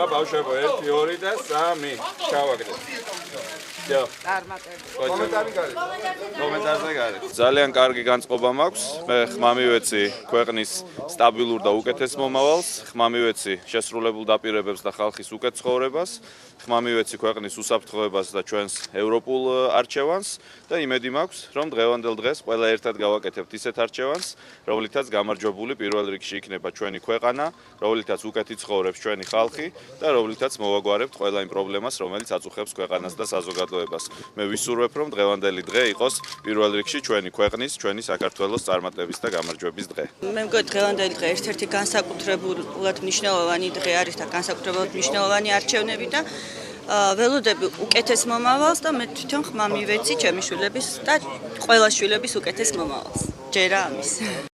ბავშვებო 1 2 და 3 ჩავაგდეთ. კომენტარზე გარეთ. ძალიან კარგი განწყობა მაქვს. მე ხმა მივეცი ქვეყნის სტაბილურ და უკეთეს მომავალს, ხმა მივეცი შესრულებულ დაპირებებს და ხალხის უკეთ ცხოვრებას, ხმა მივეცი ქვეყნის უსაფრთხოებას და ჩვენს ევროპულ არჩევანს და იმედი მაქვს, რომ დღევანდელ დღეს ყველა ერთად გავაკეთებთ ისეთ არჩევანს, რომლითაც გამარჯვებული პირველ რიგში იქნება ჩვენი ქვეყანა, რომლითაც უკეთი ცხოვრობს ჩვენი ხალხი და რომლითაც მოვაგვარებთ ყველა იმ პრობლემას, რომელიც აწუხებს ქვეყანას და საზოგადოებას. მე ვისურვებ, რომ დღევანდელი დღე იყოს პირველ რიგში ჩვენი ქვეყნის, ჩვენი საქართველოს წარმატების და გამარჯვების დღე. მე მგონი დღევანდელი დღე ერთ-ერთი განსაკუთრებულად მნიშვნელოვანი დღე არის და განსაკუთრებულად მნიშვნელოვანი არჩევნები და ველოდები უკეთეს მომავალს და მე თვითონ ხმა მივეცი ჩემი შვილების და ყველა შვილების უკეთეს მომავალს. ჯერა ამის.